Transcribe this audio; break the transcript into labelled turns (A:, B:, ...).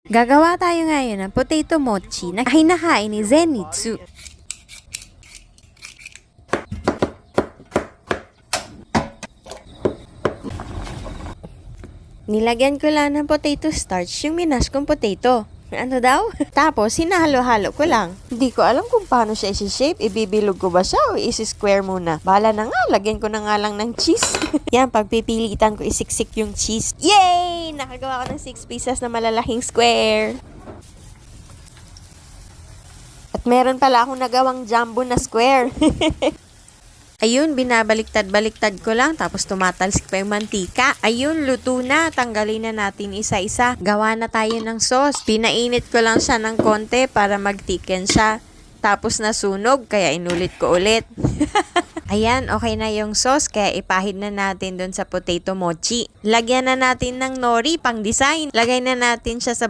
A: Gagawa tayo ngayon ng potato mochi na hinakain ni Zenitsu. Nilagyan ko lang ng potato starch yung minash kong potato. Ano daw? Tapos, hinahalo-halo ko lang. Hindi ko alam kung paano siya isi-shape. Ibibilog ko ba siya o isi-square muna? Bahala na nga, lagyan ko na nga lang ng cheese. Yan, pagpipilitan ko isiksik yung cheese. Yay! Nakagawa ko ng 6 pieces na malalaking square. At meron pala akong nagawang jumbo na square. Ayun, binabaliktad-baliktad ko lang, tapos tumatalsik pa yung mantika. Ayun, luto na. Tanggalin na natin isa-isa. Gawa na tayo ng sauce. Pinainit ko lang siya ng konti para mag-thicken siya. Tapos nasunog, kaya inulit ko ulit. Ayan, okay na yung sauce, kaya ipahid na natin doon sa potato mochi. Lagyan na natin ng nori pang design. Lagay na natin siya sa